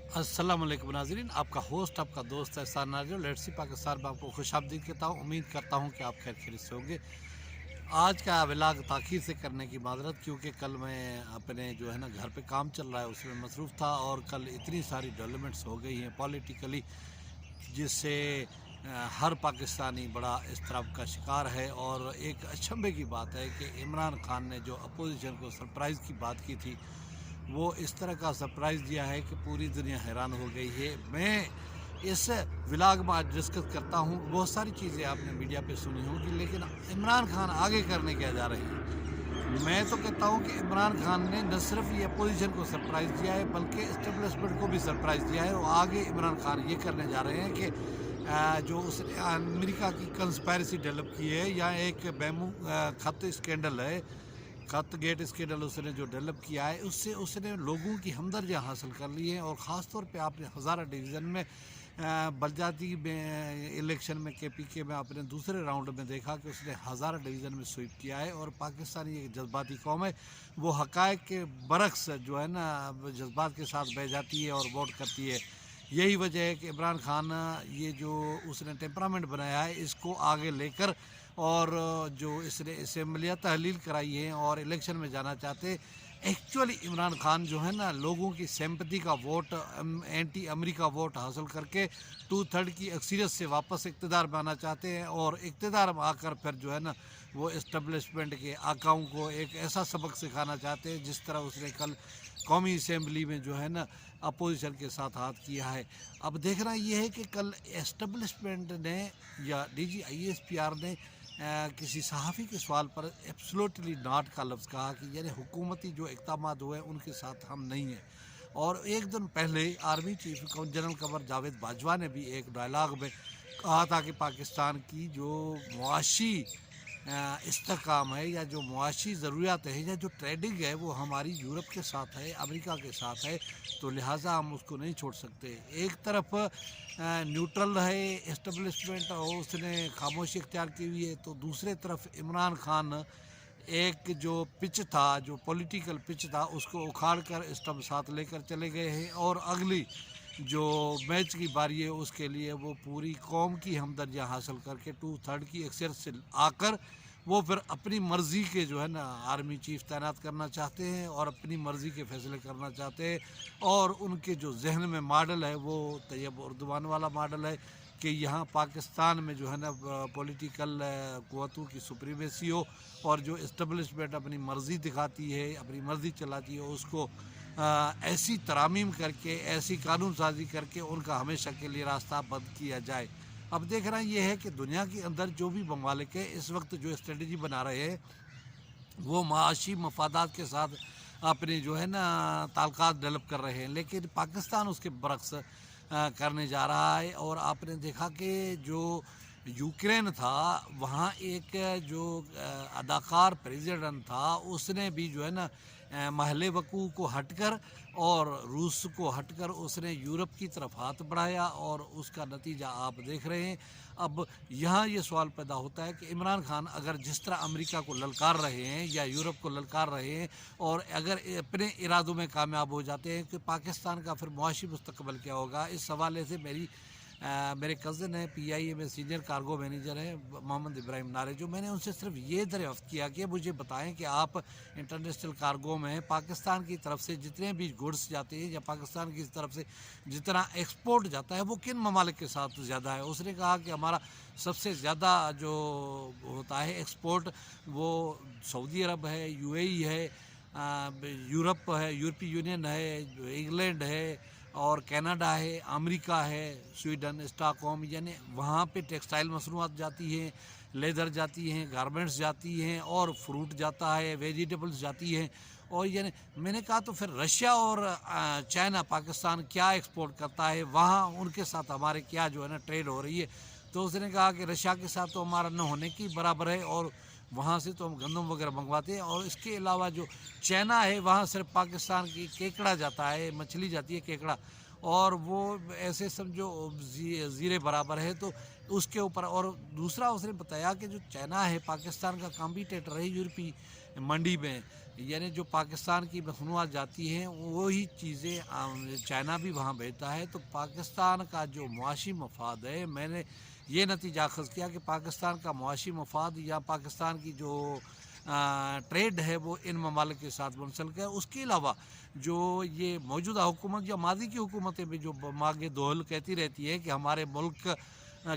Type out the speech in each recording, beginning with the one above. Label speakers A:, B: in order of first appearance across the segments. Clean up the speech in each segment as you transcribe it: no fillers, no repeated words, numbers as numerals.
A: अस्सलाम वालेकुम नाज़रीन, आपका होस्ट आपका दोस्त एहसान नाज़र लेट्स सी पाकिस्तान में आपको खुशामदीद कहता हूँ। उम्मीद करता हूँ कि आप खैर खैरियत से होंगे। आज का व्लॉग ताख़ीर से करने की माज़रत, क्योंकि कल मैं अपने जो है ना घर पे काम चल रहा है उसमें मसरूफ़ था, और कल इतनी सारी डेवलपमेंट्स हो गई हैं पॉलिटिकली, जिससे हर पाकिस्तानी बड़ा इज़्तिराब का शिकार है। और एक अचंभे की बात है कि इमरान खान ने जो अपोजिशन को सरप्राइज़ की बात की थी, वो इस तरह का सरप्राइज़ दिया है कि पूरी दुनिया हैरान हो गई है। मैं इस व्लॉग में आज डिस्कस करता हूँ। बहुत सारी चीज़ें आपने मीडिया पे सुनी होंगी, लेकिन इमरान खान आगे करने क्या जा रहे हैं। मैं तो कहता हूँ कि इमरान खान ने न सिर्फ ये अपोजिशन को सरप्राइज़ दिया है, बल्कि इस्टेब्लिशमेंट को भी सरप्राइज़ दिया है। और आगे इमरान खान ये करने जा रहे हैं कि जो उसने अमेरिका की कंस्पायरेसी डेवलप की है, या एक बैमू खत स्कैंडल है, खत गेट स्कैंडल उसने जो डेवलप किया है, उससे उसने लोगों की हमदर्दियाँ हासिल कर ली हैं। और ख़ास तौर पे आपने हज़ारा डिवीज़न में बलजाती में इलेक्शन में KPK में आपने दूसरे राउंड में देखा कि उसने हज़ारा डिवीज़न में स्वीप किया है। और पाकिस्तानी एक जज्बाती कौम है, वो हक़ाइक़ के बरक्स जो है ना जज्बात के साथ बह जाती है और वोट करती है। यही वजह है कि इमरान खान ये जो उसने टेम्परामेंट बनाया है, इसको आगे लेकर, और जो इसने असम्बलियाँ तहलील कराई हैं और इलेक्शन में जाना चाहते। एक्चुअली इमरान खान जो है ना लोगों की सिंपैथी का वोट, एंटी अमेरिका वोट हासिल करके 2/3 की अक्सरियत से वापस इक़्तिदार में आना चाहते हैं। और इक़्तिदार में आकर फिर जो है ना वो इस्टेब्लिशमेंट के आकाओं को एक ऐसा सबक सिखाना चाहते हैं, जिस तरह उसने कल कौमी असम्बली में जो है ना अपोजिशन के साथ हाथ किया है। अब देखना ये है कि कल इस्टेब्लिशमेंट ने या DG ISPR ने किसी सहाफ़ी के सवाल पर एब्सोल्युटली नॉट का लफ्ज़ कहा कि यानी हुकूमती जो इक़दामात हुए उनके साथ हम नहीं हैं। और एक दिन पहले army chief general Qamar Javed Bajwa ने भी एक डायलॉग में कहा था कि पाकिस्तान की जो मुआशी इस्तेहकाम है, या जो मुआशी ज़रूरियात है, या जो ट्रेडिंग है, वो हमारी यूरोप के साथ है, अमेरिका के साथ है, तो लिहाजा हम उसको नहीं छोड़ सकते। एक तरफ न्यूट्रल है इस्टेब्लिशमेंट और उसने खामोशी इख्तियार की हुई है, तो दूसरे तरफ इमरान खान एक जो पिच था, जो पॉलिटिकल पिच था, उसको उखाड़ कर स्टम्प साथ लेकर चले गए हैं। और अगली जो मैच की बारी है उसके लिए वो पूरी कौम की हमदर्दियाँ हासिल करके 2/3 की अक्सरियत से आकर वो फिर अपनी मर्ज़ी के जो है ना आर्मी चीफ तैनात करना चाहते हैं और अपनी मर्ज़ी के फ़ैसले करना चाहते हैं। और उनके जो जहन में मॉडल है वो तैयब उर्दवान वाला मॉडल है कि यहाँ पाकिस्तान में जो है ना पॉलिटिकल क़ुव्वतों की सुप्रीमेसी हो, और जो इस्टेब्लिशमेंट अपनी मर्ज़ी दिखाती है, अपनी मर्ज़ी चलाती है, उसको ऐसी तरामीम करके, ऐसी कानून साजी करके उनका हमेशा के लिए रास्ता बंद किया जाए। अब देखना ये है कि दुनिया के अंदर जो भी ममालिक है इस वक्त जो स्ट्रेटजी बना रहे हैं, वो माशी मफादात के साथ अपने जो है ना ताल्लुकात डेवलप कर रहे हैं, लेकिन पाकिस्तान उसके बरक्स करने जा रहा है। और आपने देखा कि जो यूक्रेन था, वहाँ एक जो अदाकार प्रेसिडेंट था, उसने भी जो है ना महल वकूअ को हटकर और रूस को हटकर उसने यूरोप की तरफ हाथ बढ़ाया, और उसका नतीजा आप देख रहे हैं। अब यहाँ ये सवाल पैदा होता है कि इमरान खान अगर जिस तरह अमेरिका को ललकार रहे हैं या यूरोप को ललकार रहे हैं, और अगर अपने इरादों में कामयाब हो जाते हैं, कि पाकिस्तान का फिर मुआशी मुस्तकबिल क्या होगा। इस हवाले से मेरे कज़न हैं, PIA में सीनियर कार्गो मैनेजर हैं, मोहम्मद इब्राहिम नारे, जो मैंने उनसे सिर्फ ये दरियाफ़्त किया कि मुझे बताएं कि आप इंटरनेशनल कार्गो में पाकिस्तान की तरफ से जितने भी गुड्स जाते हैं, या पाकिस्तान की तरफ से जितना एक्सपोर्ट जाता है, वो किन ममालिक के साथ ज़्यादा है। उसने कहा कि हमारा सबसे ज़्यादा जो होता है एक्सपोर्ट, वो सऊदी अरब है, UAE है, यूरोप है, यूरोपीय यूनियन है, इंग्लैंड है, और कनाडा है, अमेरिका है, स्वीडन, स्टॉकहोम, यानी वहाँ पे टेक्सटाइल मसनूआत जाती हैं, लेदर जाती हैं, गारमेंट्स जाती हैं, और फ्रूट जाता है, वेजिटेबल्स जाती हैं। और यानी मैंने कहा तो फिर रशिया और चाइना पाकिस्तान क्या एक्सपोर्ट करता है, वहाँ उनके साथ हमारे क्या जो है ना ट्रेड हो रही है। तो उसने कहा कि रशिया के साथ तो हमारा न होने की बराबर है, और वहाँ से तो हम गंदम वगैरह मंगवाते हैं। और इसके अलावा जो चाइना है, वहाँ सिर्फ पाकिस्तान की केकड़ा जाता है, मछली जाती है केकड़ा, और वो ऐसे समझो ज़ीरे बराबर है, तो उसके ऊपर। और दूसरा उसने बताया कि जो चाइना है पाकिस्तान का कॉम्पिटिटर है यूरोपीय मंडी में, यानी जो पाकिस्तान की मसनूआत जाती हैं वही चीज़ें चाइना भी वहाँ भेजता है। तो पाकिस्तान का जो मुआशी मफाद है, मैंने ये नतीजा अखज़ किया कि पाकिस्तान का मुआशी मफाद या पाकिस्तान की जो ट्रेड है वो इन ममालिक के साथ मुंसलिक है। उसके अलावा जो ये मौजूदा हुकूमत या माजी की हुकूमतें भी जो मांगे दोहल कहती रहती है कि हमारे मुल्क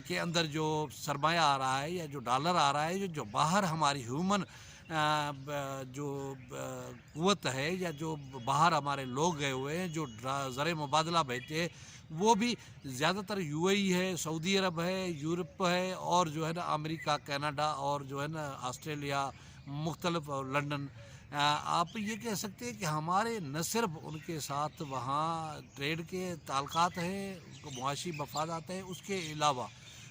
A: के अंदर जो सरमाया आ रहा है या जो डॉलर आ रहा है, जो बाहर हमारी ह्यूमन जो क़ुव्वत है या जो बाहर हमारे लोग गए हुए हैं जो ज़र मुबादला भेजते हैं, वो भी ज़्यादातर यूएई है, सऊदी अरब है, यूरोप है और जो है ना अमेरिका, कनाडा और जो है ना ऑस्ट्रेलिया, मुख्तलिफ लंदन। आप ये कह सकते हैं कि हमारे न सिर्फ उनके साथ वहाँ ट्रेड के ताल्लुकात हैं, मुआशी मफादात हैं, उसके अलावा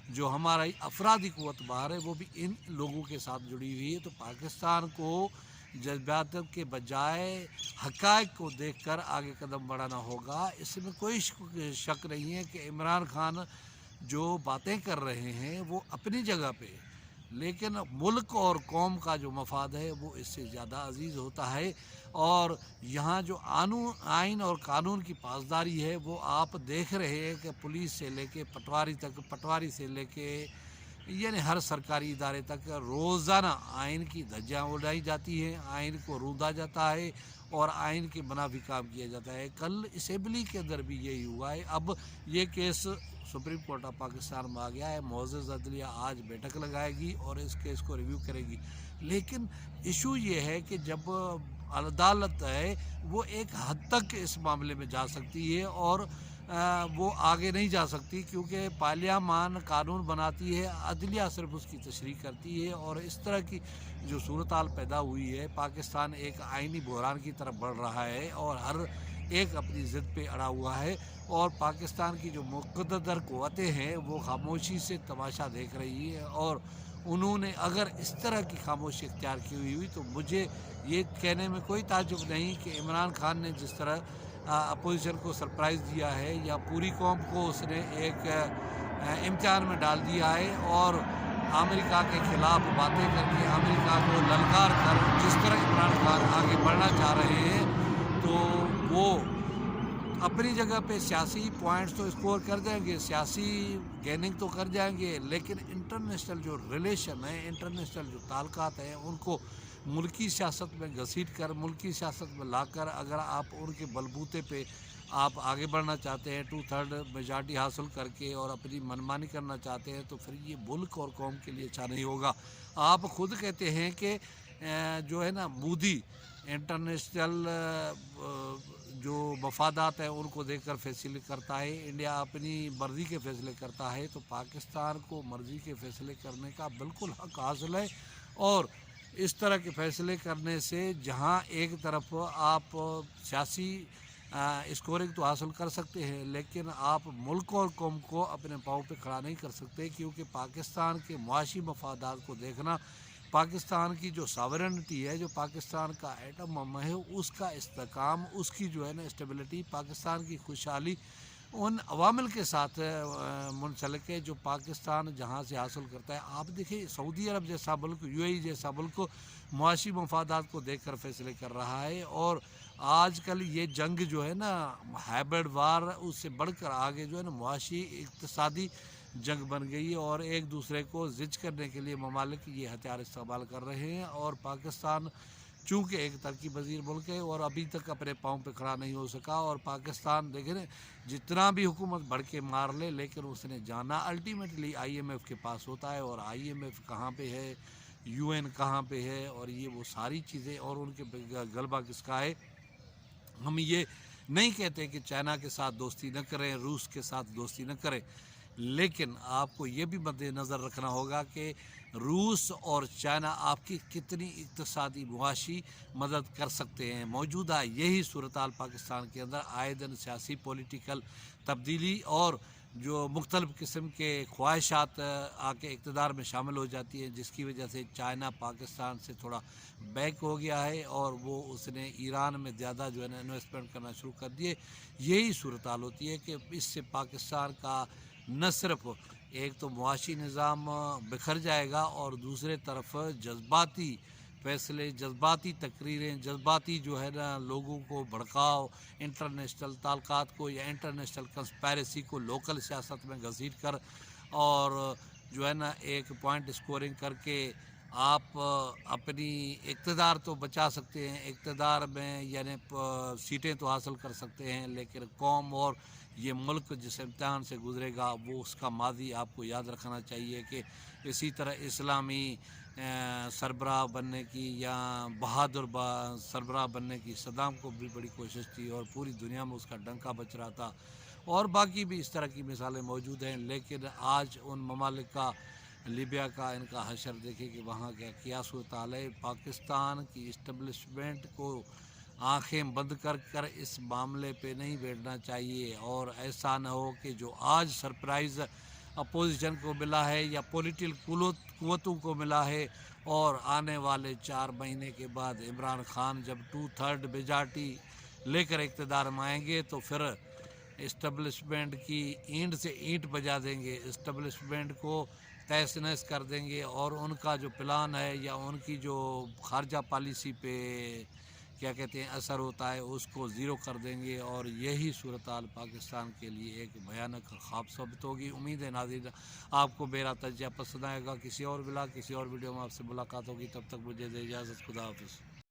A: जो हमारा अफरादी क़ुव्वत बाहर है वो भी इन लोगों के साथ जुड़ी हुई है। तो पाकिस्तान को जज्बात के बजाय हक़ाइक़ को देखकर आगे कदम बढ़ाना होगा। इसमें कोई शक नहीं है कि इमरान खान जो बातें कर रहे हैं वो अपनी जगह पे, लेकिन मुल्क और कौम का जो मफाद है वो इससे ज़्यादा अजीज़ होता है। और यहाँ जो आइन और कानून की पासदारी है वो आप देख रहे हैं कि पुलिस से लेके पटवारी तक, पटवारी से लेके यानी हर सरकारी इदारे तक रोज़ाना आइन की धज्जियाँ उड़ाई जाती हैं, आइन को रूंधा जाता है और आइन के मुनाफिक काम किया जाता है। कल असेंबली के अंदर भी यही हुआ है। अब ये case supreme court of Pakistan में आ गया है। मोअज़्ज़ज़ अदलिया आज बैठक लगाएगी और इस केस को रिव्यू करेगी। लेकिन इशू ये है कि जब अदालत है वो एक हद तक इस मामले में जा सकती है और वो आगे नहीं जा सकती, क्योंकि पार्लियामान कानून बनाती है, अदलिया सिर्फ उसकी तशरीह करती है। और इस तरह की जो सूरत हाल पैदा हुई है, पाकिस्तान एक आइनी बहरान की तरफ बढ़ रहा है और हर एक अपनी ज़िद पे अड़ा हुआ है। और पाकिस्तान की जो मुक़द्दर क़ुव्वतें हैं वो खामोशी से तमाशा देख रही है। और उन्होंने अगर इस तरह की खामोशी इख्तियार की हुई तो मुझे ये कहने में कोई ताज्जुब नहीं कि इमरान खान ने जिस तरह अपोजिशन को सरप्राइज़ दिया है या पूरी कौम को उसने एक इम्तिहान में डाल दिया है और अमेरिका के ख़िलाफ़ बातें करके अमेरिका को ललकार कर जिस तरह इमरान खान आगे बढ़ना चाह रहे हैं, तो वो अपनी जगह पे सियासी पॉइंट्स तो स्कोर कर जाएंगे, सियासी गेनिंग तो कर जाएंगे, लेकिन इंटरनेशनल जो रिलेशन है, इंटरनेशनल जो ताल्लुकात हैं, उनको मुल्की सियासत में घसीट कर, मुल्की सियासत में लाकर अगर आप उनके बलबूते पे आप आगे बढ़ना चाहते हैं, 2/3 मेजॉरिटी हासिल करके और अपनी मनमानी करना चाहते हैं, तो फिर ये मुल्क और कौम के लिए अच्छा नहीं होगा। आप खुद कहते हैं कि जो है ना मोदी इंटरनेशनल जो मफादात हैं उनको देखकर फैसले करता है, इंडिया अपनी मर्ज़ी के फ़ैसले करता है। तो पाकिस्तान को मर्ज़ी के फ़ैसले करने का बिल्कुल हक़ हासिल है। और इस तरह के फ़ैसले करने से जहाँ एक तरफ आप सियासी स्कोरिंग तो हासिल कर सकते हैं, लेकिन आप मुल्क और कौम को अपने पाँव पे खड़ा नहीं कर सकते, क्योंकि पाकिस्तान के मुआशी मफादात को देखना, पाकिस्तान की जो सॉवरेनिटी है, जो पाकिस्तान का एटम बम है, उसका इस्तेहकाम, उसकी जो है ना स्टेबिलिटी, पाकिस्तान की खुशहाली उन अवामिल के साथ मुंसलिक है जो पाकिस्तान जहाँ से हासिल करता है। आप देखिए सऊदी अरब जैसा मुल्क, यूएई जैसा मुल्क मुआशी मफादात को देख कर फैसले कर रहा है। और आजकल ये जंग जो है ना हाइब्रिड वार, उससे बढ़कर आगे जो है ना मुआशी इक़्तिसादी जंग बन गई है और एक दूसरे को ज़िज करने के लिए ममालिक ये हथियार इस्तेमाल कर रहे हैं। और पाकिस्तान चूँकि एक तरक्की पज़ीर मुल्क है और अभी तक अपने पाँव पे खड़ा नहीं हो सका। और पाकिस्तान देखें ना, जितना भी हुकूमत बढ़ के मार ले, लेकिन उसने जाना अल्टीमेटली IMF के पास होता है। और IMF कहाँ पे है, UN कहाँ पे है, और ये वो सारी चीज़ें, और उनके गलबा किसका है। हम ये नहीं कहते कि चाइना के साथ दोस्ती न करें, रूस के साथ दोस्ती न करें, लेकिन आपको ये भी मद्देनज़र रखना होगा कि रूस और चाइना आपकी कितनी इक़्तिसादी मुआशी मदद कर सकते हैं। मौजूदा यही सूरत हाल पाकिस्तान के अंदर आए दिन सियासी पॉलिटिकल तब्दीली और जो मुख्तलिफ़ किस्म के ख्वाहिशात आके इक़्तिदार में शामिल हो जाती है, जिसकी वजह से चाइना पाकिस्तान से थोड़ा बैक हो गया है और वो उसने ईरान में ज़्यादा जो है ना इन्वेस्टमेंट करना शुरू कर दिए। यही सूरत हाल होती है कि इससे पाकिस्तान का न सिर्फ एक तो मुआशी निज़ाम बिखर जाएगा और दूसरे तरफ जज्बाती फैसले, जज्बाती तकरीरें, जज्बाती जो है ना लोगों को भड़काव, इंटरनेशनल ताल्लुकात को या इंटरनेशनल कंस्पायरेसी को लोकल सियासत में घसीट कर और जो है ना एक पॉइंट स्कोरिंग करके आप अपनी इक़्तिदार तो बचा सकते हैं, इक़्तिदार में यानी सीटें तो हासिल कर सकते हैं, लेकिन कौम और ये मुल्क जिस इम्तहान से गुज़रेगा वो उसका माज़ी आपको याद रखना चाहिए कि इसी तरह इस्लामी सरबराह बनने की या बहादुर सरबराह बनने की सद्दाम को भी बड़ी कोशिश थी और पूरी दुनिया में उसका डंका बच रहा था, और बाकी भी इस तरह की मिसालें मौजूद हैं। लेकिन आज उन ममालिक का, लीबिया का इनका हशर देखे कि वहाँ क्या सूरत हाल है। पाकिस्तान की इस्टब्लिशमेंट को आंखें बंद कर इस मामले पे नहीं बैठना चाहिए, और ऐसा न हो कि जो आज सरप्राइज़ अपोजिशन को मिला है या पॉलिटिकल कुव्वतों को मिला है, और आने वाले 4 महीने के बाद इमरान खान जब 2/3 मेजॉरिटी लेकर इक़्तिदार में आएंगे तो फिर इस्टब्लिशमेंट की ईंट से ईंट बजा देंगे, इस्टब्लिशमेंट को तहस नहस कर देंगे, और उनका जो प्लान है या उनकी जो खारजा पॉलिसी पे क्या कहते हैं असर होता है उसको ज़ीरो कर देंगे, और यही सूरत हाल पाकिस्तान के लिए एक भयानक ख्वाब साबित होगी। उम्मीद है नाज़रीन आपको मेरा तजिया पसंद आएगा। किसी और वीडियो में आपसे मुलाकात होगी, तब तक मुझे दे इजाज़त। खुदा हाफ़िज़।